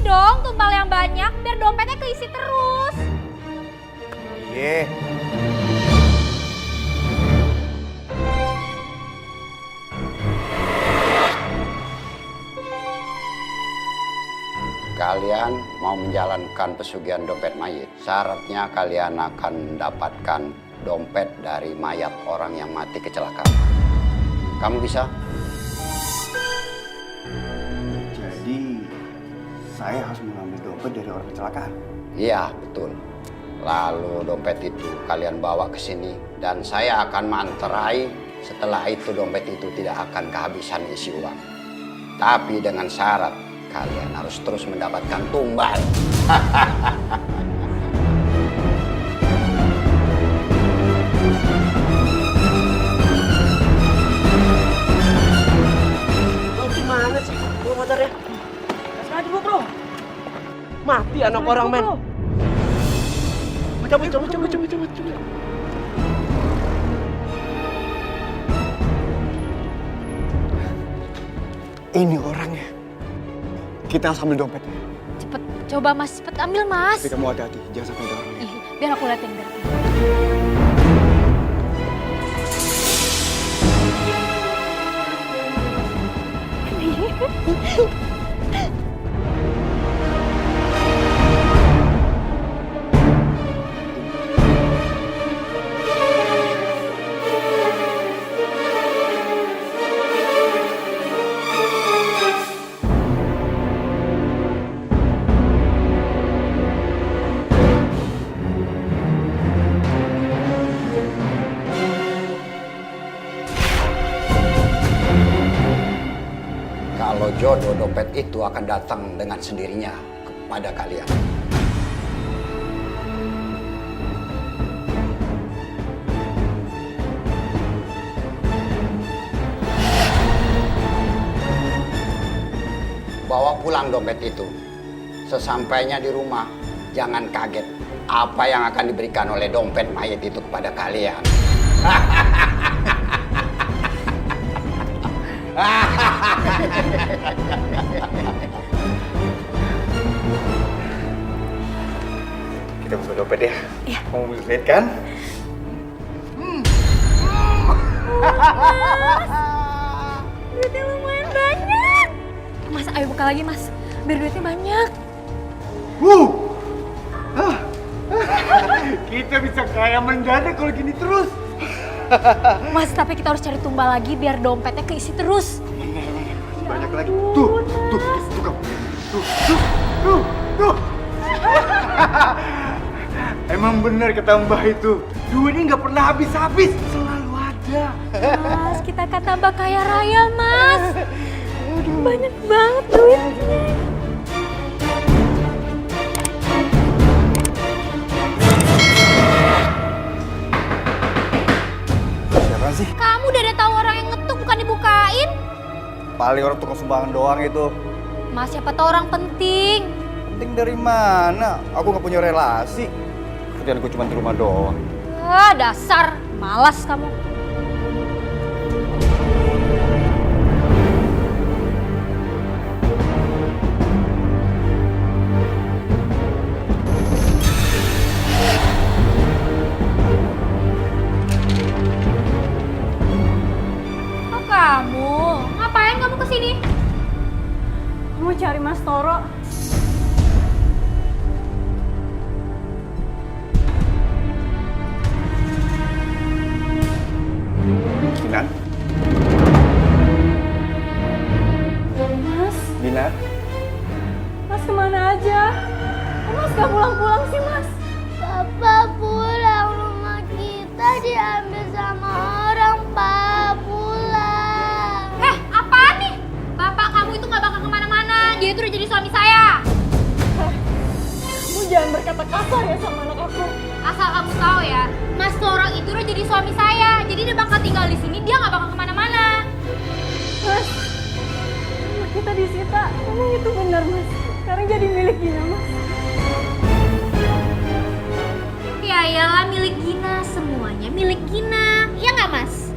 dong tumbal yang banyak biar dompetnya keisi terus. Iya. Kalian mau menjalankan pesugihan dompet mayit. Syaratnya kalian akan mendapatkan dompet dari mayat orang yang mati kecelakaan. Kamu bisa? Jadi saya harus mengambil dompet dari orang kecelakaan. Iya, betul. Lalu dompet itu kalian bawa ke sini dan saya akan manterai. Setelah itu dompet itu tidak akan kehabisan isi uang. Tapi dengan syarat kalian harus terus mendapatkan tumbal. Lo gimana sih? Bawa motornya. Kasih aja dulu, bro. Mati anak orang, men. Cabut. Ini orangnya. Kita harus ambil dompetnya. Cepet, coba mas, cepet ambil mas. Tapi kamu hati-hati, jangan sampai ada orangnya. Ih, biar aku liatin, biar aku. Kalau jodoh dompet itu akan datang dengan sendirinya kepada kalian. Bawa pulang dompet itu. Sesampainya di rumah, jangan kaget apa yang akan diberikan oleh dompet mayat itu kepada kalian. Kita buka dompet ya. Iya. Kamu bisa lihat kan? Duitnya lumayan banyak. Mas, ayo buka lagi mas, biar duitnya banyak. Kita bisa kaya mendadak kalau gini terus. Mas, tapi kita harus cari tumbal lagi biar dompetnya keisi terus. Banyak lagi. ampun, Tuh kamu. Tuh. Emang benar kata Mbah itu. Duitnya nggak pernah habis-habis, selalu ada. Mas, kita akan tambah kaya raya mas. Banyak banget duitnya. Siapa sih? Kamu udah ada tahu orang yang ngetuk bukan dibukain? Paling orang tukang sumbangan doang itu. Mas, siapa tahu orang penting. Penting dari mana? Aku nggak punya relasi. Kerjaanku cuma di rumah doang. Ah, dasar malas kamu. Oh, kamu? Ngapain kamu kesini? Mau cari Mas Toro. Binar? Mas, Binar? Mas kemana aja? Kok Mas gak pulang-pulang sih Mas? Papa pulang, rumah kita diambil sama orang. Papa pulang. Apaan nih? Bapak kamu itu gak bakal kemana-mana. Dia itu udah jadi suami saya. Kamu jangan berkata kasar ya sama anak aku. Asal kamu tahu ya, Mas Toro itu udah jadi suami saya. Jadi dia bakal tinggal di sini, dia gak bakal kemana-mana. Mas, rumah kita disita. Emang itu benar Mas? Sekarang jadi milik Gina Mas. Ya iyalah milik Gina, semuanya milik Gina. Iya nggak Mas?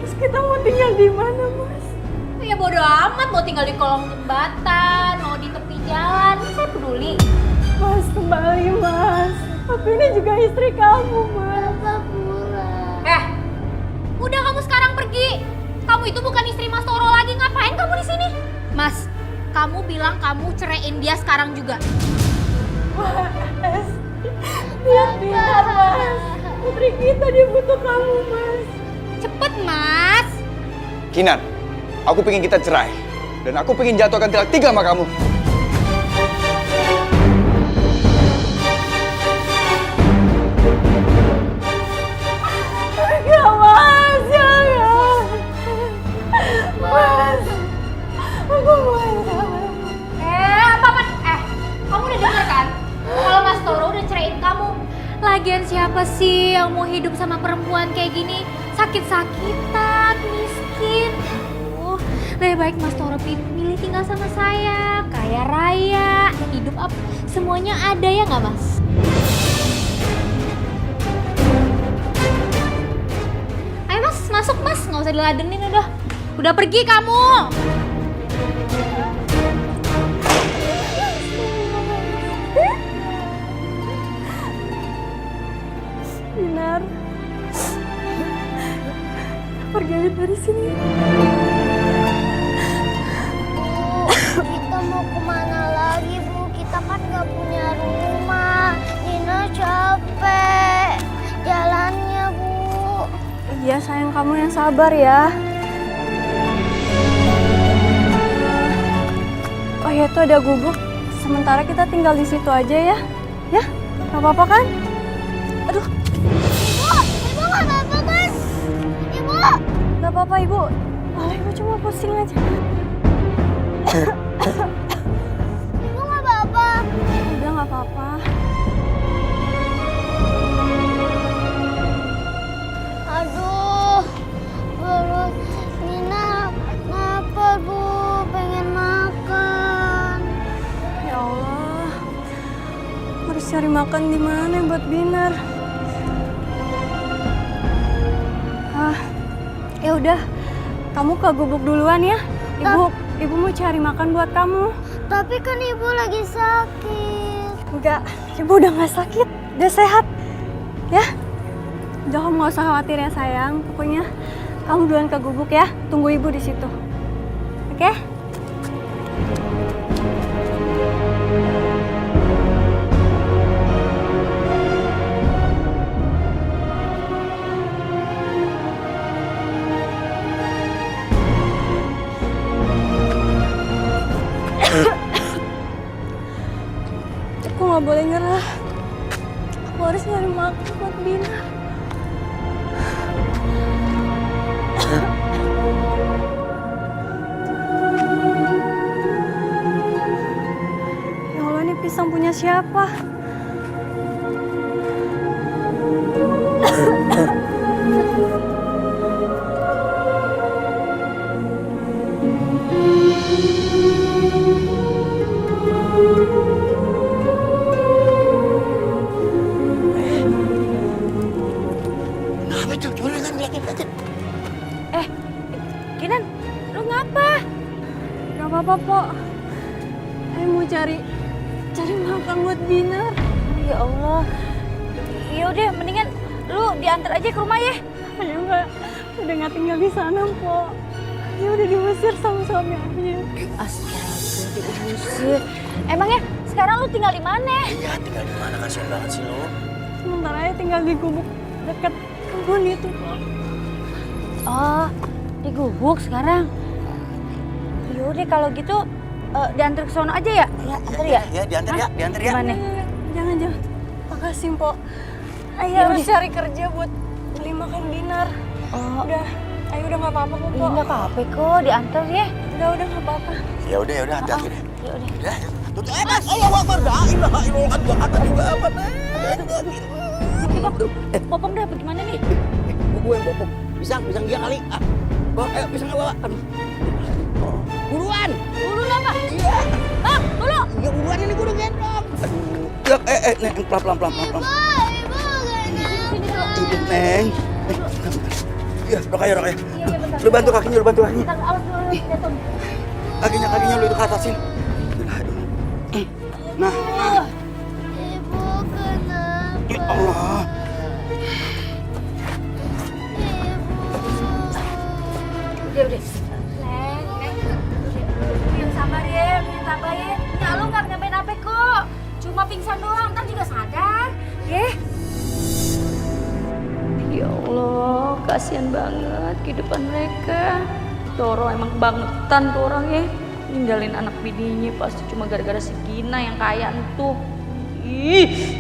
Terus kita mau tinggal di mana Mas? Ya bodo amat, mau tinggal di kolong jembatan, mau nongol di tepi jalan. Saya peduli. Mas, kembali Mas. Tapi ini juga istri kamu, Mas. Bapak pulang. Udah kamu sekarang pergi. Kamu itu bukan istri Mas Toro lagi. Ngapain kamu di sini? Mas, kamu bilang kamu ceraiin dia sekarang juga. Mas, lihat Binar, Mas. Putri kita dia butuh kamu, Mas. Cepet, Mas. Kinan, aku pengen kita cerai. Dan aku pengen jatuhkan tilang 3 sama kamu. Enggak, Mas, jangan. Mas, aku mohon. Apa-apa? Kamu udah denger kan? Kalau Mas Toro udah ceraiin kamu. Lagian siapa sih yang mau hidup sama perempuan kayak gini? Sakit-sakitan, miskin. Lebih baik Mas Toro milih tinggal sama saya. Kaya raya, hidup apa, semuanya ada ya nggak Mas? Ayo Mas, masuk Mas. Nggak usah diladenin udah. Udah pergi kamu. Binar, pergi aja dari sini. Bu, kita mau kemana lagi Bu? Kita kan gak punya rumah. Dina capek jalannya Bu. Iya sayang, kamu yang sabar ya. Oh ya tuh ada gubuk. Sementara kita tinggal di situ aja ya. Ya, gak apa-apa kan? Aduh, Ibu gak apa-apa kan? Ibu! gak apa-apa ibu. Malah ibu cuma pusing aja. Ibu gak apa-apa. Udah gak apa-apa. Aduh, perut Nina lapar Bu, pengen makan. Ya Allah, harus cari makan di mana buat Binar? Ya udah, kamu ke gubuk duluan ya. Ibu mau cari makan buat kamu. Tapi kan Ibu lagi sakit. Enggak, ibu udah nggak sakit, udah sehat. Ya, udah kamu nggak usah khawatir ya sayang. Pokoknya kamu duluan ke gubuk ya. Tunggu ibu di situ. Oke? Aku nggak boleh nyerah. Aku harus nyari makan buat Bina. Ya Allah, ini pisang punya siapa? Kinan, lu ngapa? Gak apa-apa, Po. Saya mau cari makan buat Binar. Ya Allah. Ya udah, mendingan lu diantar aja ke rumah ya. Ayo udah nggak tinggal di sana, Po. Dia udah diusir sama suaminya. Astaga, diusir. Emangnya sekarang lu tinggal di mana? Iya, tinggal di mana? Kasian banget sih lu. Sementara ya tinggal di gubuk dekat kebun itu, Po. Oh, di gubuk sekarang. Yaudah kalau gitu diantar ke sono aja ya? Ya, antar ya? Ya, diantar ya, diantar ya. Gimana? Jangan. Makasih, Po. Ayo Ya harus udah. cari kerja buat beli makan Binar. Oh, Ayo udah nggak apa-apa kok, Po. iya nggak apa-apa kok, diantar ya. Udah nggak apa-apa. Ya udah, hati-hati deh. Ya udah. Udah, tutup. Mas, Allah Akbar. La ilaha illallah. Dua kata juga apa? Popong dah, bagaimana nih? Gue yang bopong. Pisang dia kali. Bawa, ayo pisangnya bawa. Aduh. Buruan. Dulu apa? Iya. Bang, dulu. Ya buruan ini gue udah gendong. Aduh. Ya, Neng, pelan. Ibu gak enak. Ibu, Neng. Ya, Rokaya. Lu bantu kakinya. Bentar, awas dulu, jatuh. Kakinya lu itu ke atasin. Aduh. Nah, Ibu kenapa? ya Allah. Ibu. Udah. Neng. Yang sabar ya, yang sabar ya. Ya lu nggak kenapa-napa kok. Cuma pingsan doang, ntar juga sadar. Ya Allah, kasihan banget kehidupan mereka. Doro emang bangetan tuh orang ya. Ninggalin anak bininya pasti cuma gara-gara si Gina yang kaya entuh. Ih,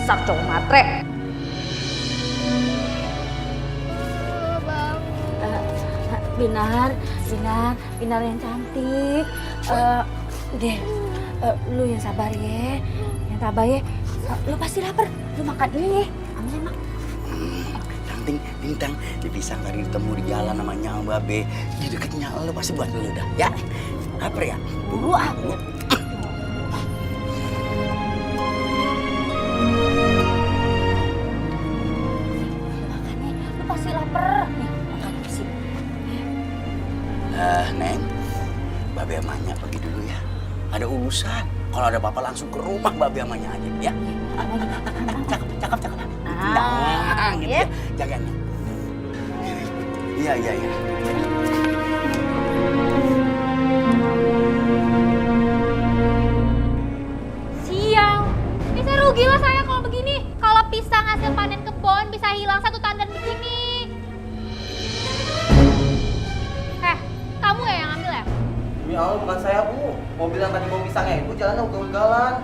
dasar cowok matre. Binar yang cantik. Lu yang sabar ya, lu pasti lapar. Lu makan ini ya, ambil mak. Ting, Bintang, di pisang tadi ditemu di jalan sama Nyal Babe. Di deketnya lo pasti buat lu dah, ya? Apa ya? Buru ah. Makan nih, lu pasti lapar. Nih, makan di sini. Neng, Babe sama Nya pergi dulu ya. Ada urusan. Kalau ada apa-apa langsung ke rumah Babe sama Nya aja, ya? Cakep. Nah, gitu ya. Jagain. Iya. Sial. Bisa rugi lah saya kalau begini. Kalau pisang hasil panen kebun bisa hilang satu tandan begini. Kamu ya yang ambil ya? Demi Allah bukan saya Bu. Mobil yang tadi bawa pisangnya itu jalannya ugal-ugalan.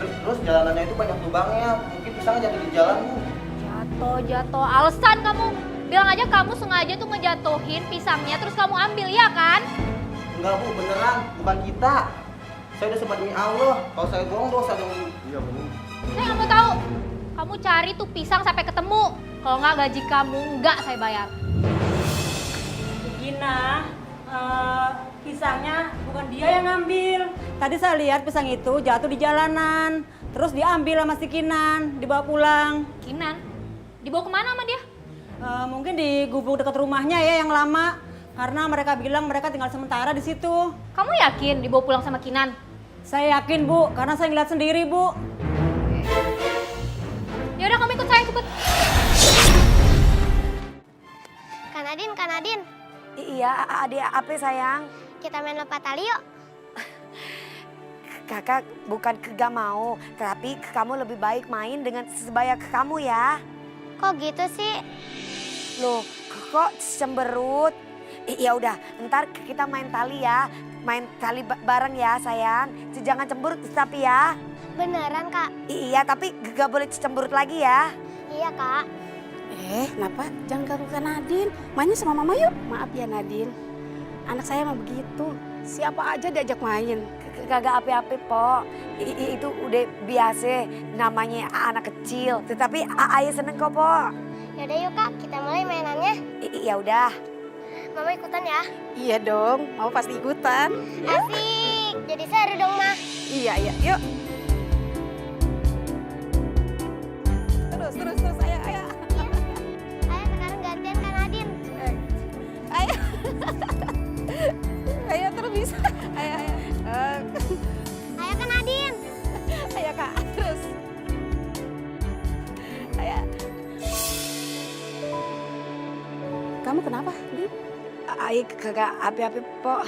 Terus jalanannya itu banyak lubangnya. Mungkin pisangnya jatuh di jalan Bu. Jatuh. Alasan kamu. Bilang aja kamu sengaja tuh ngejatuhin pisangnya terus kamu ambil, ya kan? Enggak Bu, beneran. Bukan kita. Saya udah sempat demi Allah. Kalau saya bohong dosa dong. Iya Bu. Saya nggak mau tahu. Kamu cari tuh pisang sampai ketemu. Kalau nggak gaji kamu nggak saya bayar. Gina, pisangnya bukan dia yang ngambil. Tadi saya lihat pisang itu jatuh di jalanan. Terus diambil sama si Kinan, dibawa pulang. Kinan, dibawa kemana sama dia? Mungkin di gubuk dekat rumahnya ya yang lama. Karena mereka bilang mereka tinggal sementara di situ. Kamu yakin dibawa pulang sama Kinan? Saya yakin Bu, karena saya ngeliat sendiri Bu. Ya udah kamu ikut saya cepet. Kak Nadine. Iya, adik apa sayang? Kita main lompat tali yuk. Kakak bukan gak mau, tapi kamu lebih baik main dengan sebaya kamu ya. Kok gitu sih? Loh, kok cemberut? Ya udah, ntar kita main tali ya. Main tali bareng ya sayang. Jangan cemberut tapi ya. Beneran Kak? Iya, tapi gak boleh cemberut lagi ya. Iya Kak. Kenapa? Jangan ganggu Kak Nadine. Mainnya sama Mama yuk. Maaf ya Nadine. Anak saya mah begitu. Siapa aja diajak main. Kagak api-api, Po. Itu udah biasa namanya anak kecil. Tetapi ayah seneng kok, Po. Yaudah yuk Kak, kita mulai mainannya. Ya udah. Mama ikutan ya? Iya dong, mau pasti ikutan. Asik, jadi seru dong Ma. Iya, yuk. Terus, ayo. Ayo sekarang gantian Kak Nadine. Ayo terus bisa. Ayo. Ayo Kak Nadine. Ayo Kak, terus. Ayo. Kamu kenapa, Din? Ayah kagak api-api, Po.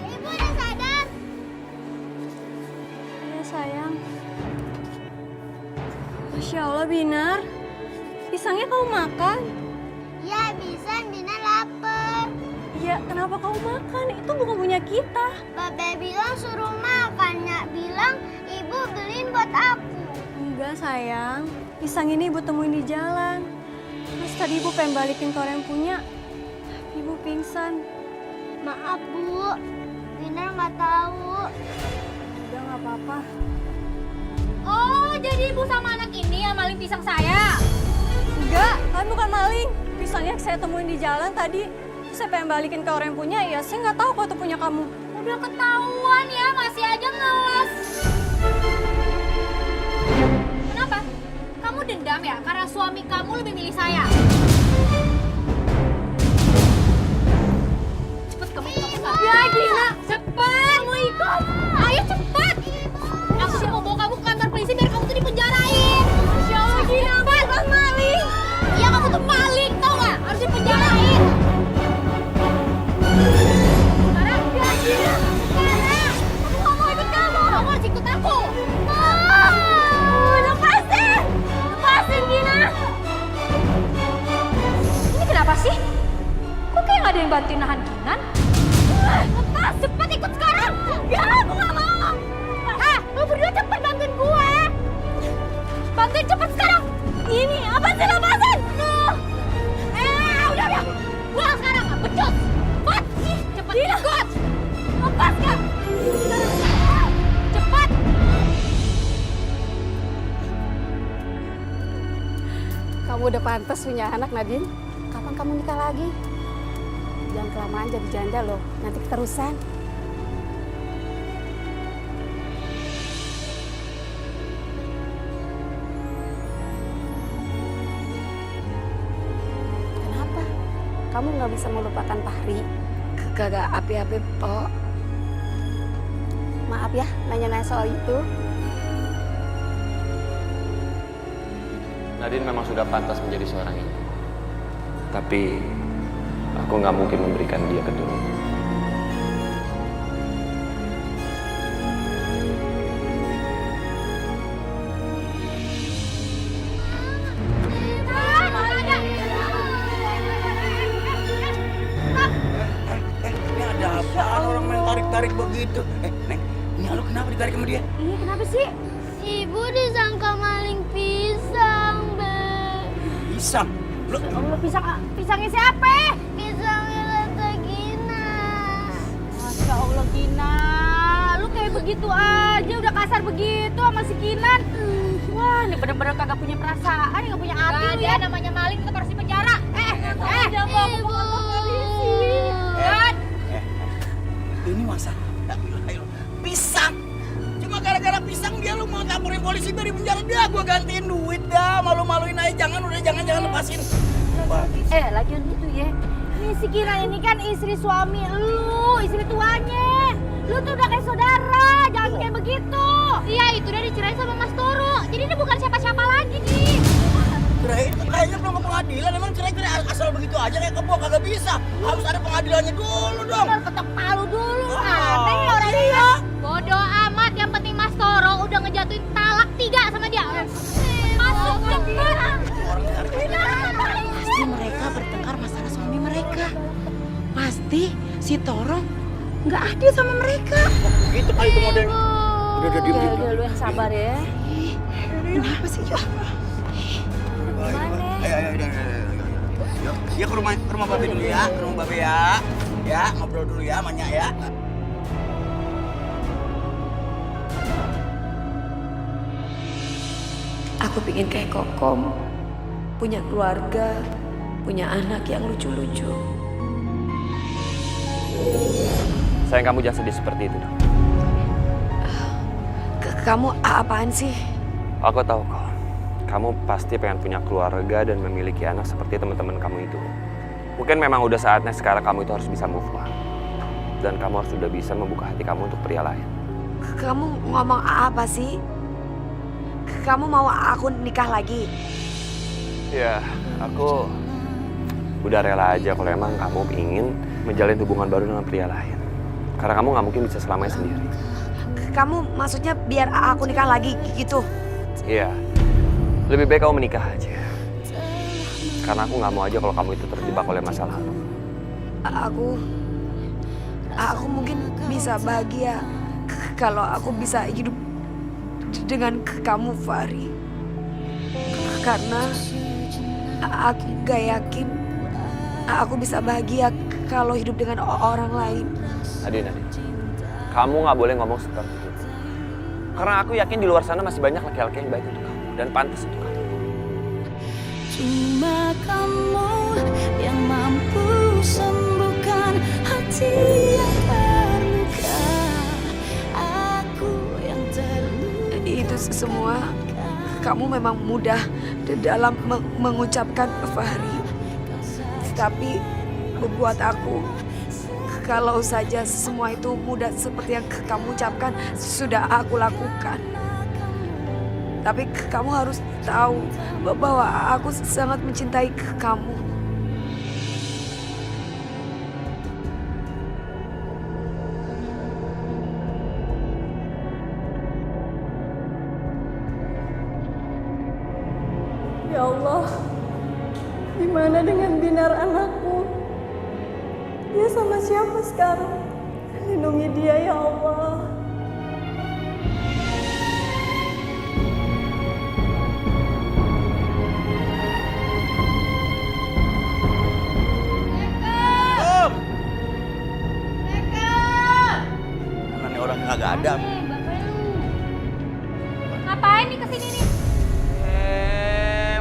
Ibu udah sadar? Iya sayang. Masya Allah Binar, pisangnya kamu makan? Ya bisa, Bina lapar. Iya, kenapa kamu makan? Itu bukan punya kita. Babe bilang suruh makan, Nyak bilang ibu beliin buat aku. Enggak sayang, pisang ini ibu temuin di jalan. Terus tadi ibu pengen balikin ke orang yang punya, ibu pingsan. Maaf Bu, Bina nggak tahu. Udah nggak apa-apa. Oh, jadi ibu sama anak ini yang maling pisang saya? Enggak, kami bukan maling. Pisangnya saya temuin di jalan tadi. Saya pengen balikin ke orang yang punya, ya saya nggak tahu kalau itu punya kamu. Udah ketahuan ya, masih aja ngeles. Kenapa? dendam ya karena suami kamu lebih milih saya. Cepet kamu ikut aku sekarang. Ya gila, cepet mau ikut. Ayo cepet. Aku sih mau bawa kamu ke kantor polisi biar kamu tuh dipenjarain. Masya Allah, gila banget maling. Iya kamu tuh maling, tau gak? Harus dipenjarain. Sekarang, ya gila. Sekarang, aku gak mau ikut kamu. Kamu harus ikut aku. Lepasin! Lepasin, Gina! Ini kenapa sih? Kok kayak gak ada yang bantuin nahan Kinan? Lepas, cepet ikut sekarang! Ya, aku gak mau! Lu berdua cepet bantuin gue! Bantuin cepet sekarang! Ini, apa sih lepasin? Udah. Gua sekarang, becus! Cepet! Cepet ikut! Lepas gak? Cepet! Kamu udah pantas punya anak, Nadine. Kapan kamu nikah lagi? Jangan kelamaan jadi janda loh, nanti keterusan. Kenapa? Kamu nggak bisa melupakan Fahri? Kagak api-api, Po. Maaf ya, nanya-nanya soal itu. Nadine memang sudah pantas menjadi seorang ibu. Tapi aku nggak mungkin memberikan dia keturunan. Ini ada apaan orang main tarik-tarik begitu? Neng, ini lu kenapa ditarik sama dia? Iya, kenapa sih? Ibu disangka maling pisang, Be. Pisang? Lu Allah, pisangnya siapa? Pisangnya Tante Gina. Masya Allah, Gina. Lu kayak begitu aja, udah kasar begitu sama si Kinan. Wah, ini bener-bener kagak punya perasaan, nggak punya hati lu ya. Namanya maling tetap harus di penjara. Jangan bawa ke kantor polisi. ini masa pisang. Cuma gara-gara pisang dia lu mau laporin polisi dari penjara dia. Gua gantiin duit dah. Malu-maluin aja. Jangan lepasin. Lagian gitu ya. Ini si Kinan ini kan istri suami lu, istri tuanya. Lu tuh udah kayak saudara, jangan kayak begitu. Iya, itu udah dicerain sama Mas Toro. Jadi ini bukan siapa-siapa lagi nih. Kayaknya belum ke pengadilan. Emang cerai-cerai asal begitu aja kayak kebo kagak bisa. Harus ada pengadilannya dulu dong. Harus ketok palu dulu. Aneh orang dia. Bodoh amat, yang penting Mas Toro udah ngejatuhin talak 3 sama dia. Masuk cepet. Pasti mereka bertengkar masalah suami mereka. Pasti si Toro nggak adil sama mereka. Gitu kali itu model. Udah diem. Udah lu yang sabar ya. Kenapa sih, Jo? Ayo. Ya ke rumah Babe dulu ya. Ke rumah Babe ya. Ya, ngobrol dulu ya, Manya ya. Aku pingin kayak Kokom, punya keluarga, punya anak yang lucu-lucu. Sayang, kamu jangan sedih seperti itu dong. Kamu apaan sih? Aku tahu kok. Kamu pasti pengen punya keluarga dan memiliki anak seperti teman-teman kamu itu. Mungkin memang udah saatnya sekarang kamu itu harus bisa move on. Dan kamu harus sudah bisa membuka hati kamu untuk pria lain. Kamu ngomong apa sih? Kamu mau aku nikah lagi? Ya, aku udah rela aja kalau emang kamu ingin menjalin hubungan baru dengan pria lain. Karena kamu nggak mungkin bisa selamanya sendiri. Kamu maksudnya biar aku nikah lagi gitu? Iya, lebih baik kamu menikah aja. Karena aku nggak mau aja kalau kamu itu terjebak oleh masa lalu. Aku mungkin bisa bahagia kalau aku bisa hidup dengan kamu, Fahri. Karena aku gak yakin aku bisa bahagia kalau hidup dengan orang lain. Nadine, kamu nggak boleh ngomong seperti itu. Karena aku yakin di luar sana masih banyak laki-laki yang baik untuk kamu dan pantas untuk kamu. Cuma kamu yang mampu sembuhkan hati yang terluka. Aku yang terluka. Itu semua kamu memang mudah dalam mengucapkan Fahri. Tapi buat aku, kalau saja semua itu mudah seperti yang kamu ucapkan, sudah aku lakukan. Tapi kamu harus tahu bahwa aku sangat mencintai kamu. Ya Allah, gimana dengan Binar anakku? Dia sama siapa sekarang? Lindungi dia ya Allah. Mana nih orang kagak ada. Ngapain nih kesini nih?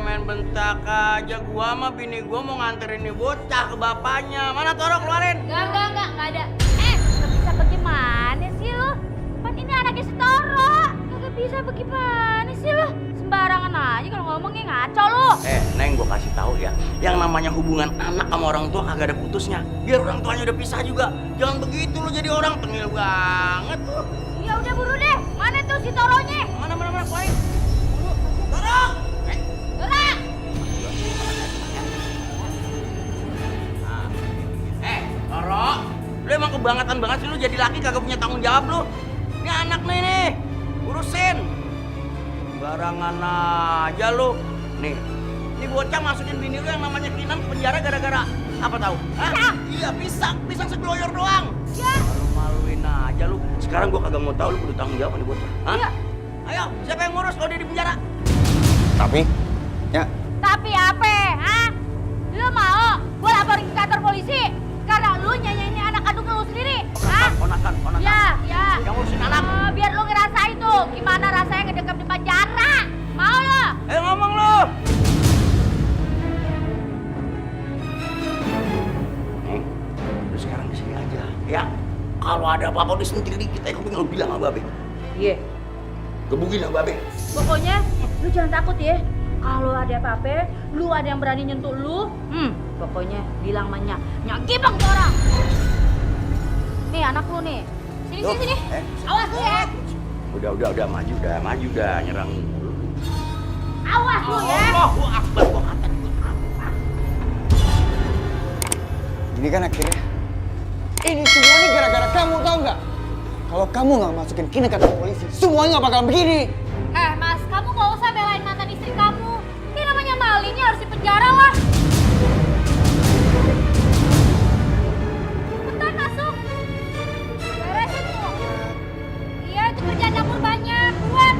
Main bentak aja. Gua sama bini gua mau nganterin nih bocah ke bapaknya. Mana Toro, keluarin? Enggak ada. Gak bisa bagaimana sih lu? Kan ini anaknya Setoro. Gak bisa bagaimana sih lu? Sembarangan aja kalau ngomongnya ngaco lu. Neng, gua kasih tahu ya. Yang namanya hubungan anak sama orang tua kagak ada putusnya. Biar orang tuanya udah pisah juga. Jangan begitu lu jadi orang tengil banget tuh. Ya udah buru deh. Mana tuh si Toronya? Mana, keluarin. Toro! Dora! Toro, lu emang kebangetan banget sih lu jadi laki kagak punya tanggung jawab lu. Ini anak nih, urusin. Barangan aja lu. Nih, ini bocah masukin bini lu yang namanya Kinan ke penjara gara-gara apa tahu? Hah? Iya, pisang segeloyor doang. Ya. Malu-maluin aja lu. Sekarang gua kagak mau tahu lu kudu tanggung jawab nih bocah. Hah? Iya. Ayo, siapa yang ngurus kalau dia di penjara? Tapi, ya Tapi apa? Hah? Lu mau gua laporin ke kantor polisi? Karena lu nyanyiin anak kandung lu sendiri. Hah? Ponakan. Ya. Yang ngurusin anak. Biar lu ngerasain tuh gimana rasanya ngedekam di penjara. Mau lu? Ayo ngomong lu. Nih, lu sekarang di sini aja. Ya, kalau ada apa-apa di sini dikit aja, lu bilang sama Babe. Iya. Gebugin sama Babe. Pokoknya lu jangan takut ya. Kalau ada apa-apa, lu ada yang berani nyentuh lu, pokoknya bilang banyak, nyagibang tuh orang. Nih anak lu nih, sini. Awas lu ya. Udah maju dah, nyerang. Awas lu ya. Allahu Akbar, gua kata. ini kan akhirnya. Ini semua nih gara-gara kamu, tau nggak? Kalau kamu nggak masukin Kinan ke kantor polisi, semuanya nggak bakal begini. Mas, kamu nggak usah belain mantan istri kamu. Ini namanya maling, harus dipenjara lah. Bentar masuk. Beresin tuh. Iya, itu kerjaan dapur banyak. Buat.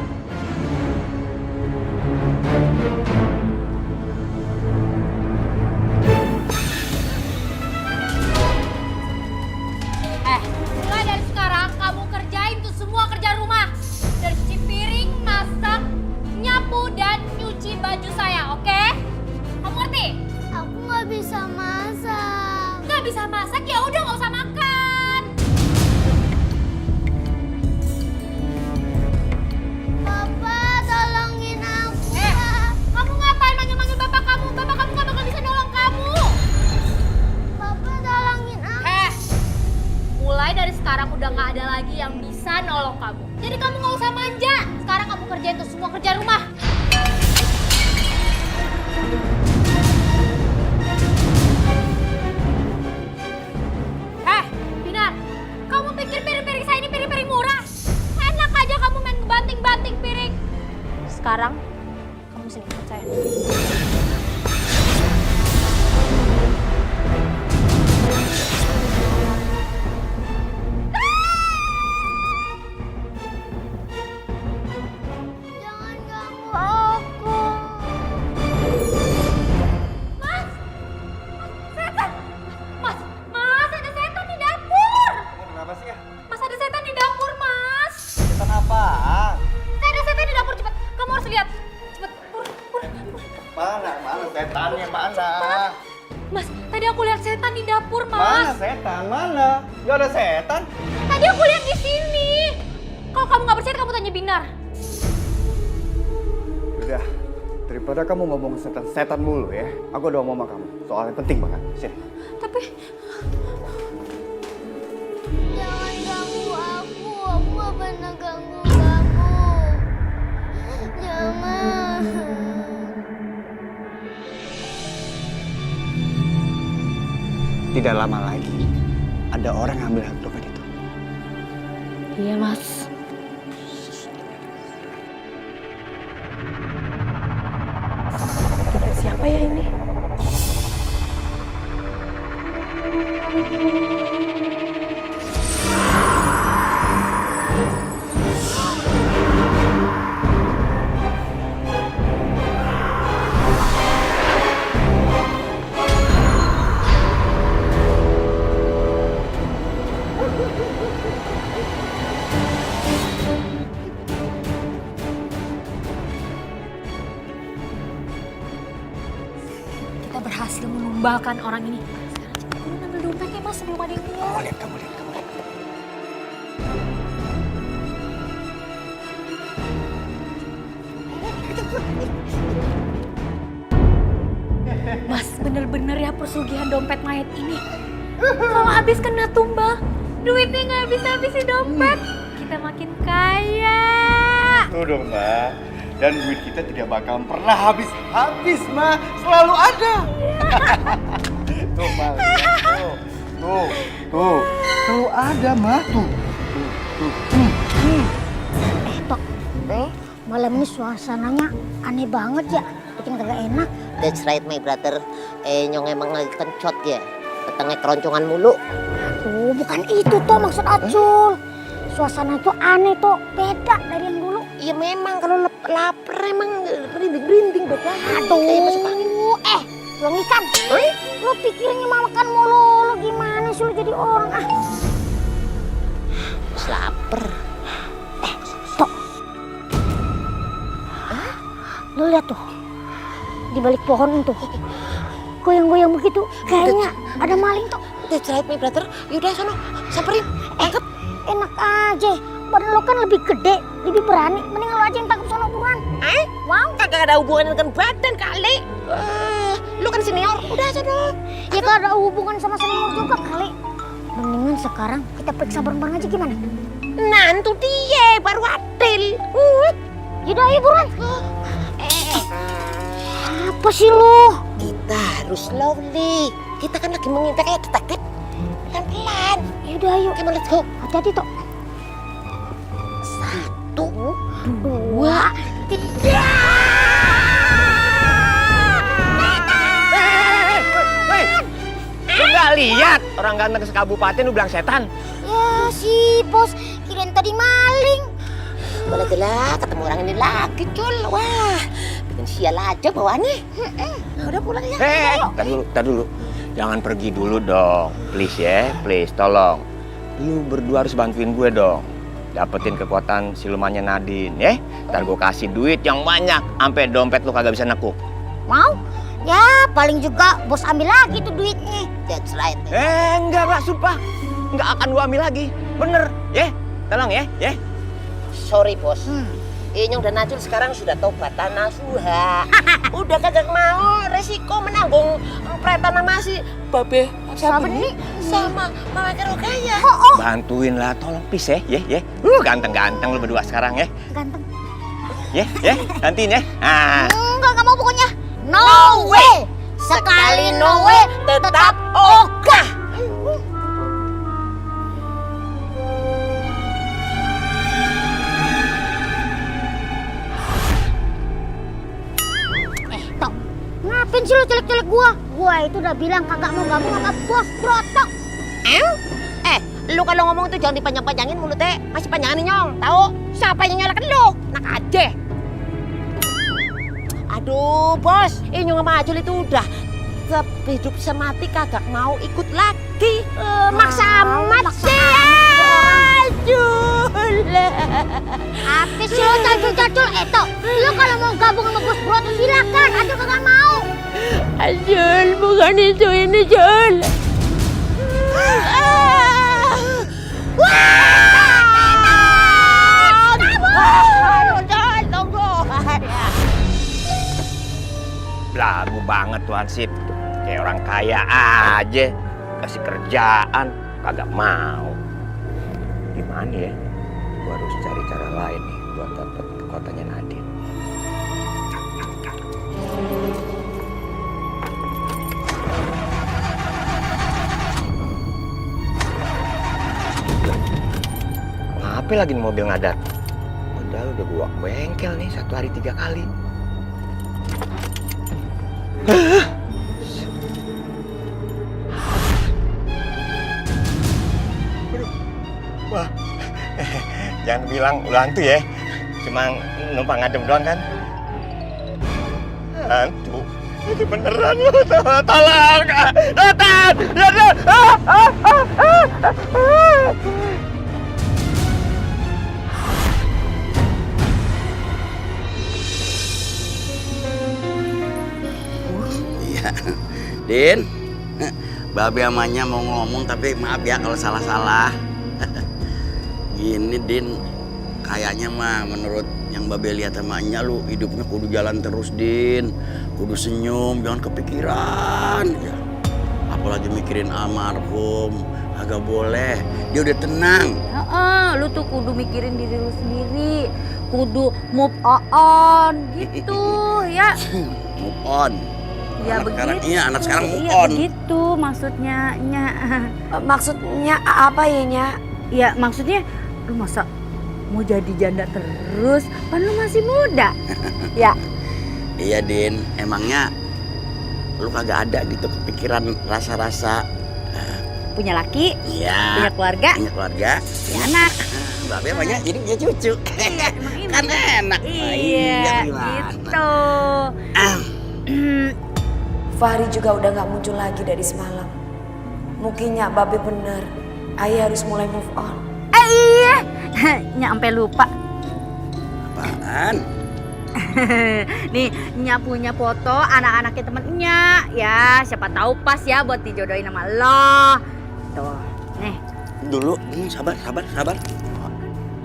Mulai dari sekarang kamu kerjain tuh semua kerja rumah. Dari cuci piring, masak, nyapu, dan nyuci baju saya, oke? Kamu ngerti? Aku nggak bisa masak. Nggak bisa masak, ya udah nggak usah makan. Papa, tolongin aku. Kamu ngapain manggil-manggil bapak kamu? Bapak kamu nggak bakal bisa nolong kamu. Papa, tolongin aku. Mulai dari sekarang udah nggak ada lagi yang bisa nolong kamu. Jadi kamu nggak usah manja. Sekarang kamu kerjain tuh semua kerja rumah. Binar, kamu pikir piring-piring saya ini piring-piring murah? Enak aja kamu main banting-banting piring. Sekarang kamu sini ikut saya. Jangan ganggu aku. Mas, setan! Mas, ada setan di dapur! Kenapa sih ya? Mas, ada setan di dapur, Mas! Setan apaan? Ada setan di dapur, cepet! Kamu harus lihat! Cepet, pur. Mana setannya, mana? Mas, tadi aku lihat setan di dapur, Mana Mas! setan, mana? Gak ada setan. Tadi aku lihat di sini! Kalau kamu nggak percaya, kamu tanya Binar. Udah, Daripada kamu ngomong setan-setan mulu ya, aku udah mau sama kamu. Soalnya penting banget. Sini. Tapi Jangan ganggu aku gak pernah ganggu kamu. Jangan. Tidak lama lagi, ada orang yang ambil dompet itu. Iya mas. Dompet siapa ya ini? kita berhasil menumbalkan orang ini. Sekarang cepat ambil dompetnya mas sebelum ada yang lihat. Kamu lihat. Mas, bener-bener ya pesugihan dompet mayat ini. Kalau habis kena tumbal, duitnya nggak habis-habis di dompet. Kita makin kaya. Tuh dong, Mbak. Dan duit kita tidak bakal pernah habis, Ma. Selalu ada. Tuh, Mbak. Tuh. Selalu ada, Ma. Tuh. Tok, malam ini suasananya aneh banget ya. Bikin kagak enak. That's right my brother. Nyong emang lagi kencot ya. Datangnya keroncongan mulu. Tuh, bukan itu toh maksud Acul. Suasana itu aneh toh, beda dari yang dulu. Ya memang kalau lapar emang berinding-berinding badannya. Aduh, Kayak masuk angin. belum ikan. Lu pikirnya mau makan mulu, lu gimana sih lu jadi orang ah? Terus lapar. Tok. Lu lihat tuh, di balik pohon itu, goyang-goyang begitu, kayaknya ada maling tuh. That's right my brother. Yaudah sono, samperin. Tangkap. Enak aja, badan lo kan lebih gede, lebih berani. Mending lo aja yang tangkap sono buruan. Wow, kagak ada hubungan dengan badan kali. Lu kan senior, udah sono. Ya kalau ada hubungan sama senior juga kali. Mendingan sekarang kita periksa bareng-bareng aja gimana? Nah, itu dia baru adil. Yaudah ayo buruan. Apa sih lu? Kita harus slowly. Kita kan lagi mengintai kayak detektif. Pelan-pelan. Yaudah ayo. Come on, let's go. Hati-hati Tok. 1, 2, 3. Lu nggak lihat orang ganteng sekabupaten lu bilang setan? Ya si bos, kirain tadi maling. Boleh ketemu orang ini lagi, Cul. Wah, bikin sial aja bawaannya. Nah, udah pulang ya. Tar dulu. Jangan pergi dulu dong. Please ya, please, tolong. Lu berdua harus bantuin gue dong. Dapetin kekuatan silumannya Nadine, ya. Ntar gue kasih duit yang banyak, sampai dompet lu kagak bisa nekuk. Mau? Ya paling juga bos ambil lagi tuh duitnya. That's right. Enggak, sumpah. Enggak akan gue ambil lagi. Bener, ya. Tolong ya. Sorry, Bos. Inyong dan Acul sekarang sudah tobatan nasuha. Udah kagak mau resiko menanggung pretan sama si Babe Sabeni sama Mama Kerogaya. Bantuin lah, tolong please ya. Ganteng-ganteng lu berdua sekarang ya. Ganteng. Ya, gantiin ya. Enggak mau pokoknya. No way. Sekali no way tetap ogah. Tok, ngapain sih lu culik-culik gua? Gua itu udah bilang kagak mau gabung sama bos Brotok. Lu kalau ngomong itu jangan dipanjang-panjangin mulutnya. Masih panjangan nih, Nyong. Tahu? Siapa yang nyalakan lu? Nak aja. Aduh, Bos. Inyong sama Acul itu udah hidup semati kagak mau ikut lagi. Maksa amat sih. Aduh. Apa sih lu cacul-cacul? Tok, lu kalau mau gabung sama bos Brotok silakan. Acul kagak mau. Acul, bukan itu ini, Jul. banget tuh Hansip. Kayak orang kaya aja. Kasih kerjaan, kagak mau. Gimana ya? Gua harus cari cara lain nih buat dapet ke kotanya Nadine. Ngapain lagi nih mobil ngadat? Padahal udah gua bengkel nih 1 hari 3 kali. Wah, jangan bilang ulah hantu ya. Cuma numpang ngadem doang kan? Hantu? Itu beneran lu, tolong! Datang! Iya, Din. Babe amanya mau ngomong tapi maaf ya kalau salah-salah. Gini Din, kayaknya mah menurut yang Babe lihat sama Nya lu hidupnya kudu jalan terus Din. Kudu senyum, jangan kepikiran ya. Apalagi mikirin almarhum, agak boleh. Dia udah tenang. Lu tuh kudu mikirin diri lu sendiri. Kudu move on gitu ya. Move on. Ya anak begitu. Sekarang, iya, anak sekarang move Iya on. begitu maksudnya Nya. Maksudnya apa ya, Nya? Ya maksudnya lu masa mau jadi janda terus? Kan lu masih muda. Ya. Iya Din, emangnya lu kagak ada gitu kepikiran rasa-rasa Punya laki, iya, punya keluarga, punya anak. Babe banyak jadi punya cucu. Kan enak. Iya, gitu. Fahri juga udah gak muncul lagi dari semalam. Mungkinnya Babe bener, Ayah harus mulai move on. Iya, Nya sampai lupa. Apaan? Nih, Nya punya foto anak-anaknya temen Nya. Ya, siapa tahu pas ya buat dijodohin sama lo. Tuh, nih. Dulu, sabar.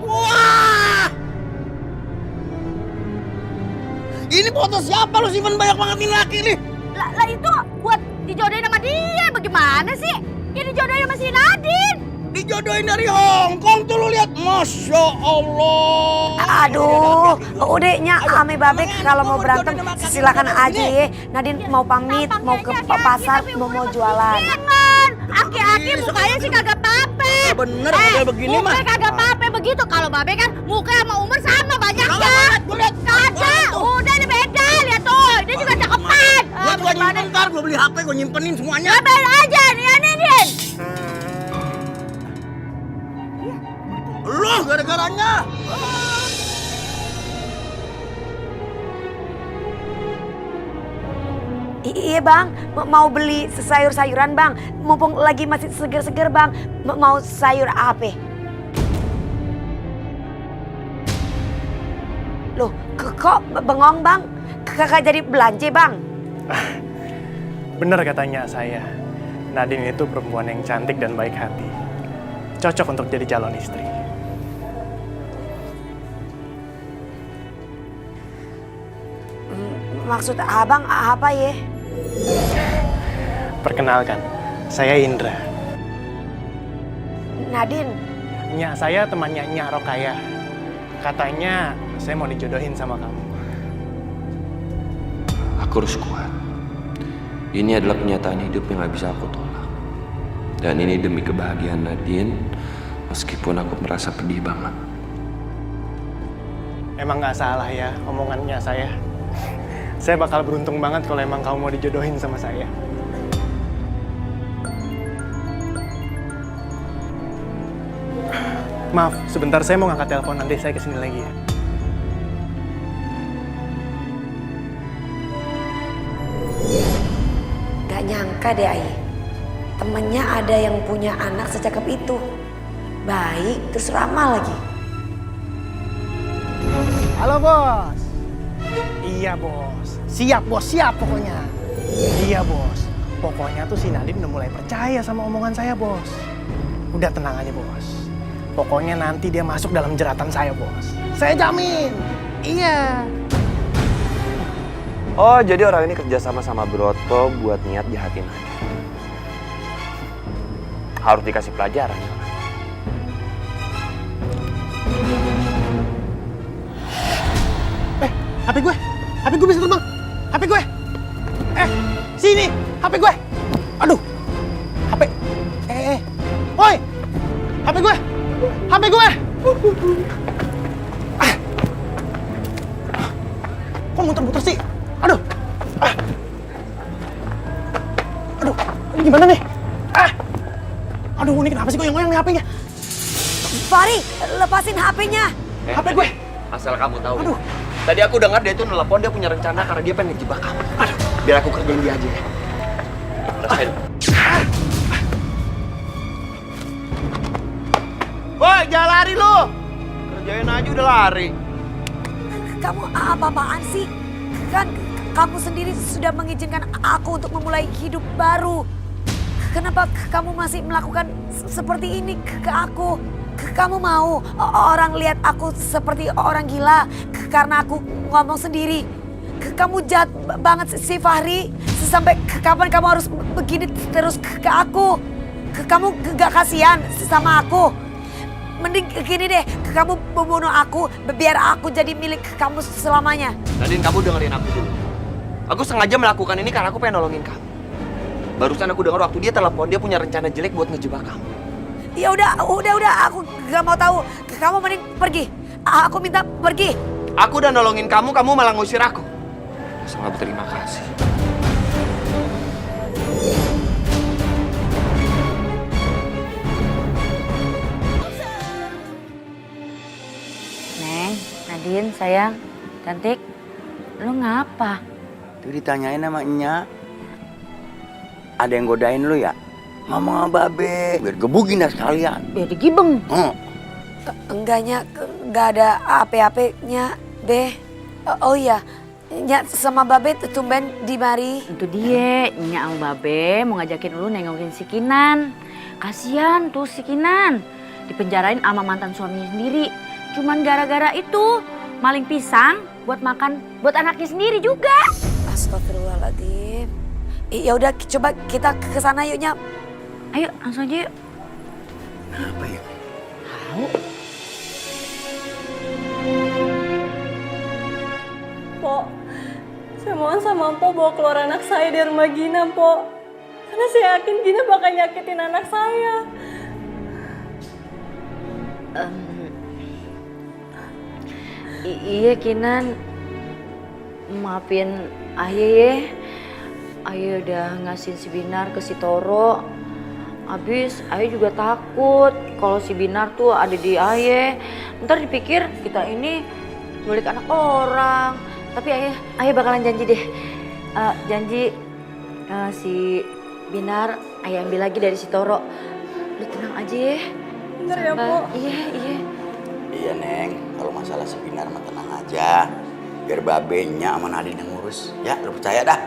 Wah! Ini foto siapa lu simpen banyak banget ini laki nih? Lah itu buat dijodohin sama dia. Bagaimana sih? Ya dijodohin sama si Nadine. Dijodohin dari Hong Kong tuh lu lihat. Masya Allah. Aduh, udah Nya ame Babe kalau mau berantem silakan aja ya. Nadine mau pamit, mau ke pasar, mau jualan. Jangan, aki-aki mukanya sih kagak pape. Bener model begini mah. Mukanya kagak pape begitu. Kalau Babe kan muka sama umur sama banyaknya. Kagak, udah ini beda. Lihat tuh, dia juga cakepan. Gua juga nyimpen ntar, gua beli HP, gua nyimpenin semuanya. Babe aja nih, Din. Lu gara-garanya. Iya Bang, mau beli sayur-sayuran Bang. Mumpung lagi masih seger-seger Bang. Mau sayur apa? Loh, kok bengong Bang? Kakak jadi belanja Bang? Bener katanya saya. Nadine itu perempuan yang cantik dan baik hati. Cocok untuk jadi calon istri. Maksud abang apa ya? Perkenalkan, saya Indra. Nadine. Nya saya temannya Nya Rokaya. Katanya saya mau dijodohin sama kamu. Aku harus kuat. Ini adalah kenyataan hidup yang gak bisa aku tolak. Dan ini demi kebahagiaan Nadine, meskipun aku merasa pedih banget. Emang gak salah ya omongannya saya. Saya bakal beruntung banget kalau emang kamu mau dijodohin sama saya. Maaf, sebentar saya mau ngangkat telepon, nanti saya kesini lagi ya. Gak nyangka deh Ai. Temennya ada yang punya anak secakep itu. Baik, terus ramah lagi. Halo bos. Iya bos. Siap bos, siap pokoknya. Iya bos, pokoknya tuh si Nadine udah mulai percaya sama omongan saya bos. Udah tenang aja bos. Pokoknya nanti dia masuk dalam jeratan saya bos. Saya jamin. Iya. Oh, jadi orang ini kerjasama sama Broto buat niat jahatin Nadine. Harus dikasih pelajaran. HP gue bisa terbang. HP gue. Sini, HP gue. Aduh. HP. Woi. HP gue. HP gue. Kok muter-muter sih? Aduh. Aduh, ini gimana nih? Aduh, ini kenapa sih goyang-goyang nih HP-nya? Fahri, lepasin HP-nya. HP gue. Asal kamu tahu. Aduh. Tadi aku dengar dia tuh nelpon, dia punya rencana karena dia pengen ngejebak kamu. Aduh, biar aku kerjain dia aja ya. Rasain. Woi, jangan lari lu. Kerjain aja udah lari. Kamu apa-apaan sih? Kan kamu sendiri sudah mengizinkan aku untuk memulai hidup baru. Kenapa kamu masih melakukan seperti ini ke aku? Kamu mau orang lihat aku seperti orang gila karena aku ngomong sendiri. Kamu jahat banget sih Fahri. Sampai kapan kamu harus begini terus ke aku? Kamu gak kasihan sama aku? Mending gini deh, kamu membunuh aku biar aku jadi milik kamu selamanya. Nadine, kamu dengerin aku dulu. Aku sengaja melakukan ini karena aku pengen nolongin kamu. Barusan aku dengar waktu dia telepon, dia punya rencana jelek buat ngejebak kamu. Ya udah, aku gak mau tahu. Kamu mending pergi. Aku minta pergi. Aku udah nolongin kamu, kamu malah ngusir aku. Masa nggak berterima kasih. Neng, Nadine, sayang, cantik, lu ngapa? Tuh ditanyain sama Enya. Ada yang godain lu ya? Ngomong sama Babe, biar gebukin dah sekalian. Biar digibeng. Enggaknya, enggak ada apa-apanya, Be. Oh iya, Nya sama Babe tumben di mari. Itu dia, Nya sama Babe mau ngajakin lu nengokin si Kinan. Kasian tuh si Kinan, dipenjarain sama mantan suaminya sendiri. Cuman gara-gara itu maling pisang buat makan buat anaknya sendiri juga. Astagfirullahaladzim. Ya udah coba kita ke sana yuk Nya. Ayo langsung aja yuk. Apa ya? Tahu. Po, saya mohon sama Po bawa keluar anak saya dari rumah Gina, Po. Karena saya yakin Gina bakal nyakitin anak saya. Iya Kinan, maafin Aye ya. Aye udah ngasih si Binar ke si Toro. Abis Aye juga takut kalau si Binar tuh ada di Aye. Ntar dipikir kita ini nyulik anak orang. Tapi Aye bakalan janji deh. Janji si Binar Aye ambil lagi dari si Toro. Lu tenang aja ya. Bener ya, Po? Iya. Iya, Neng. Kalau masalah si Binar mah tenang aja. Biar Babenya sama Nadine yang ngurus. Ya, lu percaya dah.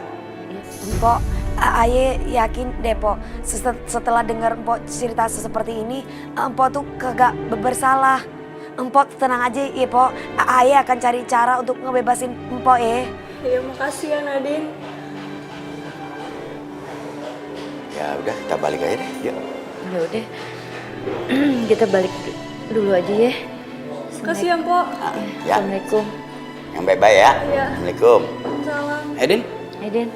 Mpok, Aye yakin deh, Pok. Setelah dengar Mpok cerita seperti ini, Mpok tuh kagak bersalah. Mpok tenang aja ya, Pok. Aye akan cari cara untuk ngebebasin Mpok ya. Iya, makasih ya Nadine. Ya udah, kita balik aja deh. Yuk. Ya udah. Kita balik dulu aja ya. Makasih ya, Mpok. Ya. Assalamualaikum. Yang baik-baik ya. Iya. Assalamualaikum. Salam. Edin. Aiden.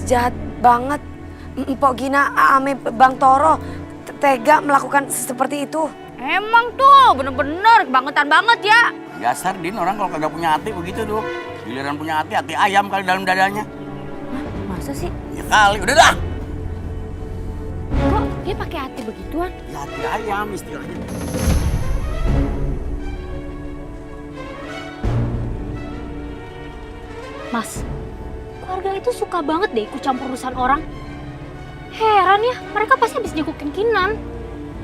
Jahat banget. Mpok Gina ame Bang Toro tega melakukan seperti itu. Emang tuh bener-bener kebangetan banget ya. Dasar Din, orang kalau kagak punya hati begitu tuh. Giliran punya hati ayam kali dalam dadanya. Masa sih? Ya kali, udah dah. Kok dia pakai hati begituan? Ya hati ayam istilahnya. Mas, keluarga itu suka banget deh ikut campur urusan orang. Heran ya, mereka pasti habis nyekokin Kinan.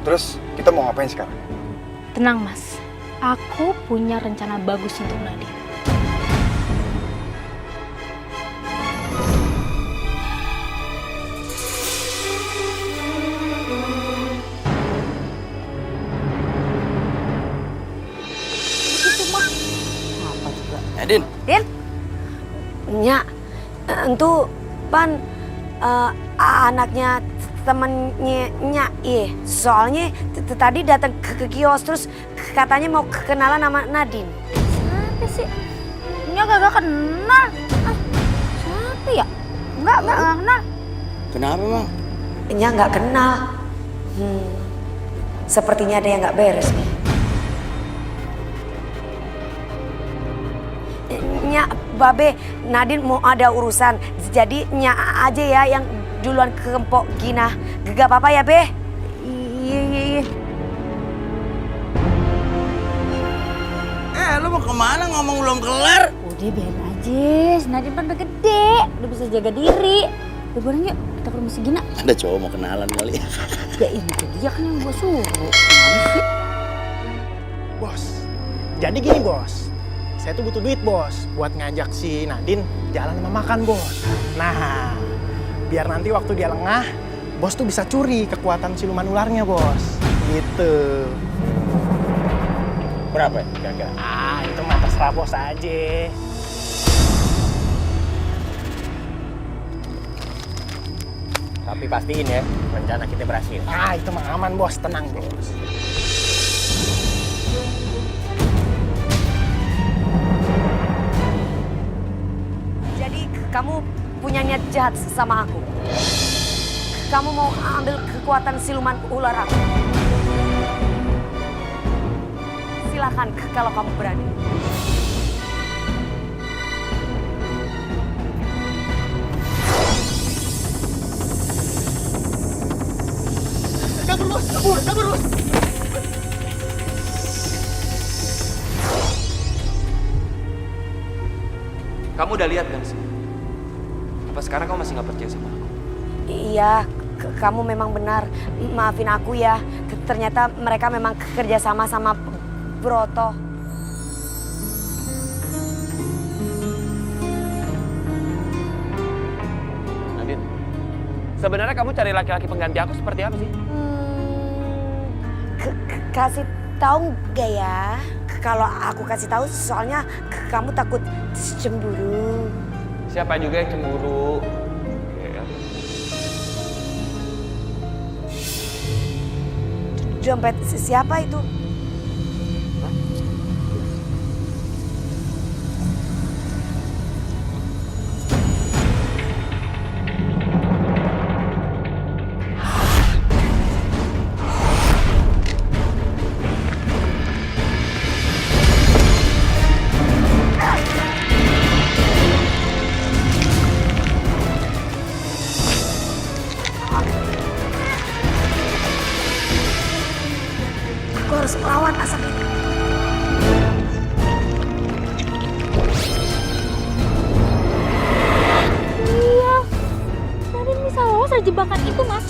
Terus kita mau ngapain sekarang? Tenang Mas, aku punya rencana bagus untuk Nadine. Din. Din? Nya, entu pan anaknya temennya Nya, iya. Soalnya tadi datang ke kios terus katanya mau kenalan sama Nadine. Siapa sih? Nya gak kenal. Ah, siapa ya? Enggak kenal. Kenapa, Mang? Nya nggak kenal. Sepertinya ada yang nggak beres nih. Nya, Babe, Nadine mau ada urusan. Jadi Nya aja ya yang duluan ke Empok Gina. Gak apa-apa ya, Be? Iya. Lu mau kemana ngomong belum kelar? Udah biarin aja, Nadine kan udah gede, udah bisa jaga diri. Udah bareng yuk, kita ke rumah si Gina. Ada cowok mau kenalan kali. Ya itu dia kan yang gue suruh. Gimana sih? Bos, jadi gini bos. Saya tuh butuh duit bos, buat ngajak si Nadine jalan sama makan bos. Nah, biar nanti waktu dia lengah, bos tuh bisa curi kekuatan siluman ularnya bos. Gitu. Berapa ya kira-kira? Ah, itu mah terserah bos aja. Tapi pastiin ya, rencana kita berhasil. Ah, itu mah aman bos, tenang bos. Jadi kamu punya niat jahat sama aku. Kamu mau ambil kekuatan siluman ular aku. Silakan kalau kamu berani. Kabur bos, kabur bos. Kamu udah lihat kan sih? Apa sekarang kamu masih nggak percaya sama aku? Iya, kamu memang benar. Maafin aku ya. Ternyata mereka memang kerja sama Broto. Nadine, sebenarnya kamu cari laki-laki pengganti aku seperti apa sih? Kasih tahu nggak ya? Kalau aku kasih tahu, soalnya kamu takut cemburu. Siapa juga yang cemburu? Dompet siapa itu? Aku harus melawan asap itu. Iya, Nadine bisa lolos dari jebakan itu, Mas.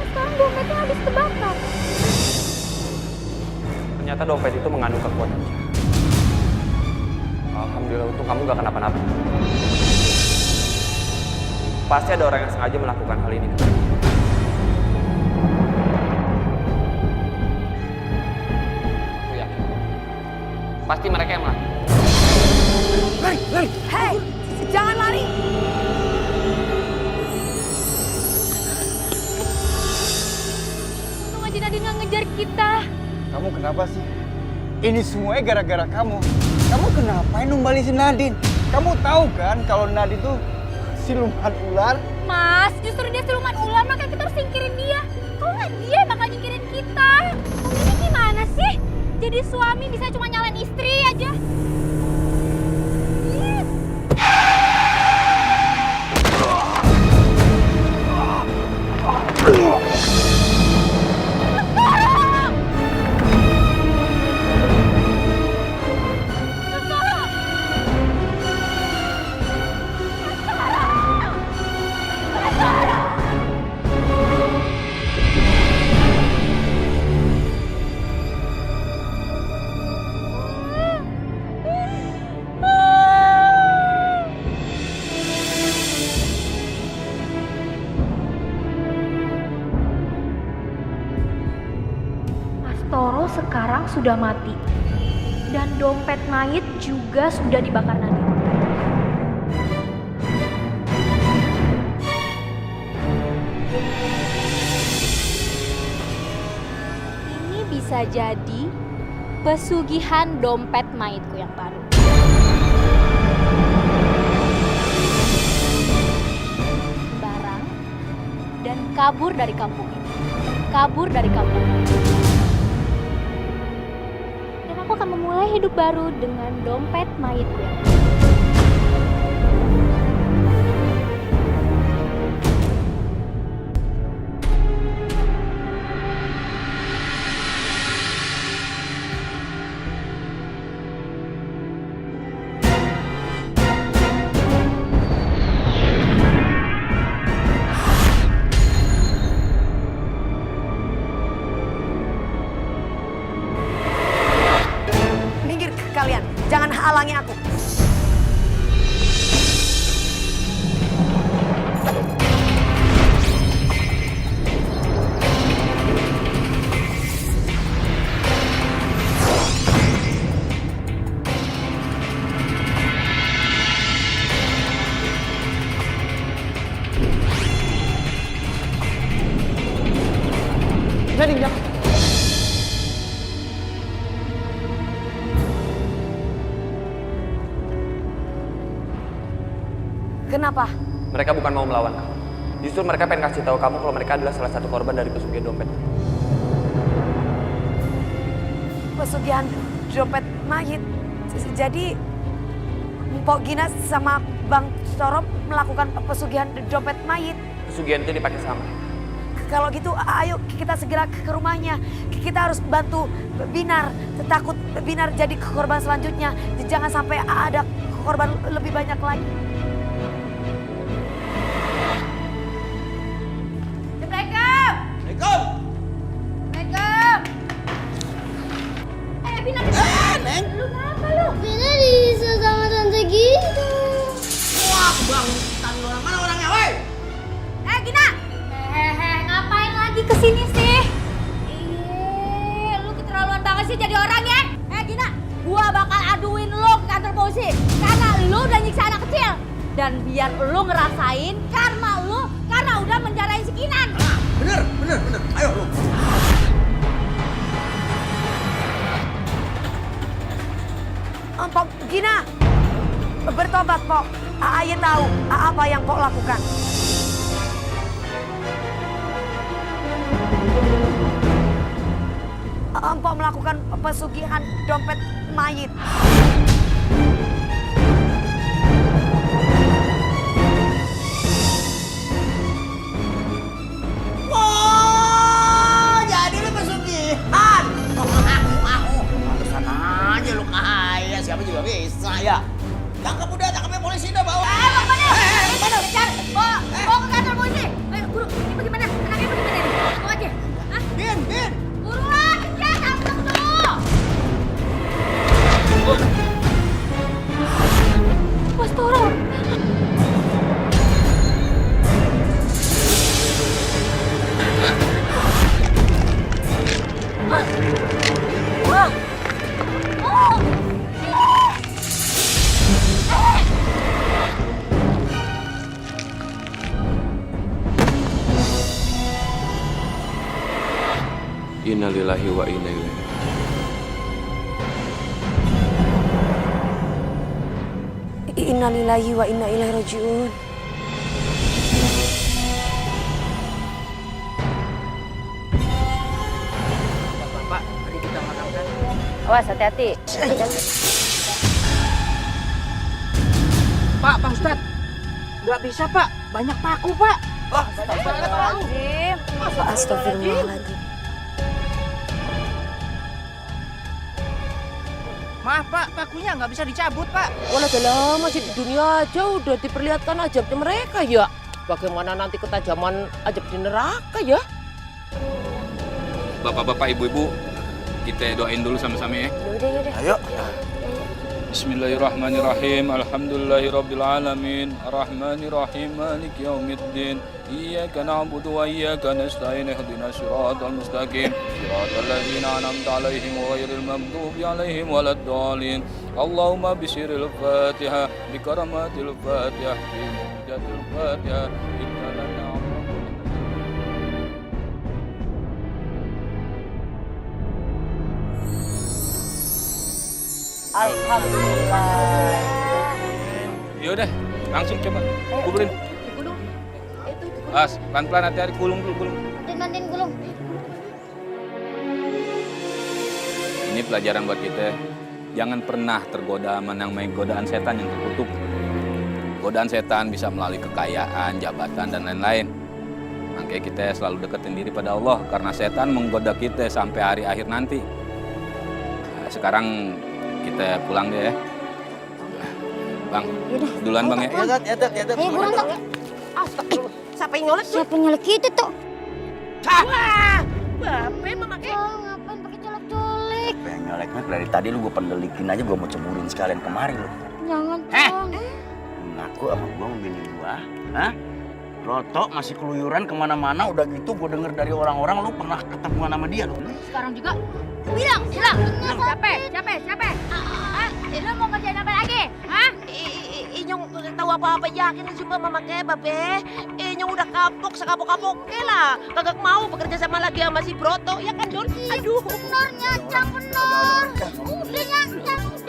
Sekarang dompetnya habis terbakar. Ternyata dompet itu mengandung kekuatan jahat. Alhamdulillah untung kamu gak kenapa-napa. Pasti ada orang yang sengaja melakukan hal ini. Aku yakin. Pasti mereka yang melakukan. Lari. Hei, jangan lari. Untung aja Nadine nggak ngejar kita. Kamu kenapa sih? Ini semuanya gara-gara kamu. Kamu kenapa numbali si Nadine? Kamu tahu kan kalau Nadine tuh siluman ular? Mas, justru dia siluman ular, maka kita harus singkirin dia. Kalau nggak dia bakal nyingkirin kita. Kamu ini gimana sih? Jadi suami bisa cuma nyalain istri aja. sekarang sudah mati. Dan dompet mayit juga sudah dibakar Nadine. Ini bisa jadi pesugihan dompet mayitku yang baru. Barang dan kabur dari kampung ini. Kabur dari kampung ini. Dan aku akan memulai hidup baru dengan dompet mayitku yang baru. Minggir kalian, jangan halangi aku. Nadine, jangan. Kenapa? Mereka bukan mau melawan kamu. Justru mereka pengen kasih tahu kamu kalau mereka adalah salah satu korban dari pesugihan dompet. Pesugihan dompet mayit. Jadi Mpok Gina sama Bang Toro melakukan pesugihan dompet mayit. Pesugihan itu dipakai sama. Kalau gitu ayo kita segera ke rumahnya. Kita harus bantu Binar. Takut Binar jadi korban selanjutnya. Jangan sampai ada korban lebih banyak lagi. Assalamualaikum. Assalamualaikum. Binar. Neng. Lu kenapa lu? Bina diisa sama tante gitu. Wah, kebangutan orang. Mana orangnya, woi? Gina. Ngapain lagi kesini sih? Lu keterlaluan banget sih jadi orang ya. Gina, gua bakal aduin lu ke kantor polisi karena lu udah nyiksa anak kecil. Dan biar lu ngerasain karma lu karena udah menjarain si Kinan. Bener. Ayo lu. Mpok Gina, bertobat Pok. Ayah tahu apa yang Pok lakukan. Mpok melakukan pesugihan dompet mayit. Wah, jadi lu pesugihan. Pantesan aja lu kaya, siapa juga bisa ya. Tangkap udah, tangkapnya polisi udah bawa. Mana? Kejar, bawa ke kantor polisi. Ayo, guru, ini bagaimana? Anaknya bagaimana nih? Bawa aja. Hah? Bin. Buruan, kejar, tangkap dulu. Mas Toro. Innalillahi wa inna ilaihi. Innalillahi wa inna ilaihi rajiun. Bapak, mari kita makan. Awas, hati-hati. Pak Ustadz. Nggak bisa, Pak. Banyak paku, Pak. Astagfirullahaladzim. Astagfirullahaladzim. Maaf, Pak. Pakunya nggak bisa dicabut, Pak. Walau dalam masih di dunia aja udah diperlihatkan ajabnya mereka ya. Bagaimana nanti ketajaman ajab di neraka ya? Bapak-bapak, ibu-ibu, kita doain dulu sama-sama ya. Yaudah. Ayo. Bismillahirrahmanirrahim. Alhamdulillahirabbil alamin. Arrahmanirrahim. Maliki yaumiddin. Iyyaka na'budu wa iyyaka nasta'in. Ihdinas siratal mustaqim. Siratal ladzina an'amta 'alaihim ghairil maghdubi 'alaihim waladdallin. Allahumma bisiril Fatihah bi karamatil Fatihah bi mujatil Fatihah. Alhamdulillah. Yaudah, langsung coba kuburin. As, pelan-pelan hati-hati, gulung dulu, gulung. Nantin gulung. Ini pelajaran buat kita. Jangan pernah tergoda menang-main godaan setan yang terkutuk. Godaan setan bisa melalui kekayaan, jabatan, dan lain-lain. Makanya kita selalu deketin diri pada Allah, karena setan menggoda kita sampai hari akhir nanti. Nah, sekarang kita pulang deh ya. Bang, duluan Bang ya. Ya, Tat. Ayo pulang, Tat. Astagfirullah. Siapa yang nyolek? Siapa yang nyolek itu tuh? Wah, Bape memakai. Oh, ngapain pakai colek-colek? Pengen nyoleknya dari tadi lu gue pendelikin aja, gue mau ceburin sekalian kemari lu. Jangan, Bang. Ngaku sama gue mau bini gua, hah? Roto masih keluyuran kemana-mana, udah gitu gue denger dari orang-orang lu pernah ketemuan sama dia lu. Sekarang juga bilang. Siapa? Hah? Lu mau kerjain apa lagi? Hah? Inyong tahu apa-apa yakin juga memakai Bape. Inyong udah kapok, sekapok-kapok lah. Kagak mau bekerja sama lagi sama si Broto, ya kan Dul? Aduh. Benar, Nyacang, benar. Udah, Nyacang, udah.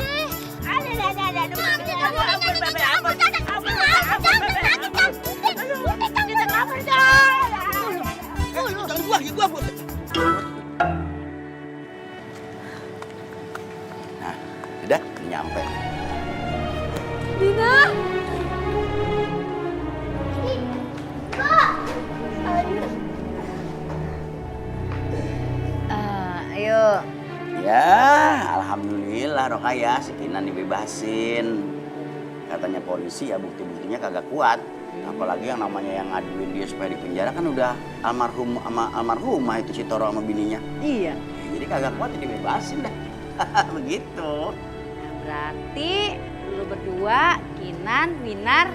Nah, udah nyampe. Dina. Ayo. Ya, alhamdulillah Rokaya, si Kinan dibebasin. Katanya polisi ya bukti-buktinya kagak kuat. Apalagi yang namanya yang ngaduin dia supaya dipenjara kan udah almarhumah itu si Toro sama bininya. Iya. Ya, jadi kagak kuat ya dibebasin dah. Begitu. Berarti lu berdua, Kinan, Winar,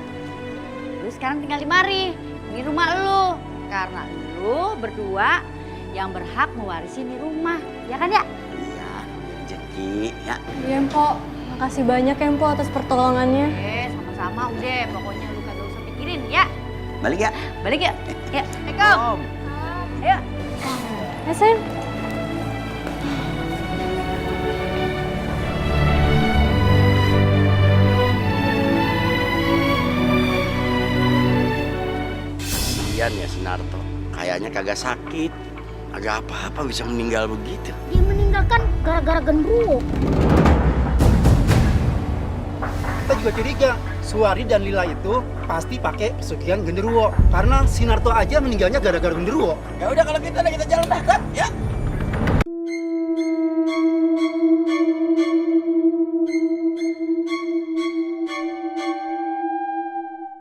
lu sekarang tinggal di mari. Ini rumah lu. Karena lu berdua yang berhak mewarisi ini rumah. Ya kan ya? Iya, rezeki ya. Iya, Mpok. Makasih banyak ya, Mpok, atas pertolongannya. Sama-sama udah. Pokoknya lu kagak usah pikirin ya. Balik ya? Balik ya? Ya, Assalamualaikum. Ayo. Sayang. Kasian ya Sinarto, kayaknya kagak sakit, kagak apa-apa bisa meninggal begitu. Dia meninggalkan gara-gara genderuwo. Kita juga curiga, Suwari dan Lila itu pasti pakai pesugihan genderuwo. Karena Sinarto aja meninggalnya gara-gara genderuwo. Ya udah kalau kita jalan dah, kan? Ya.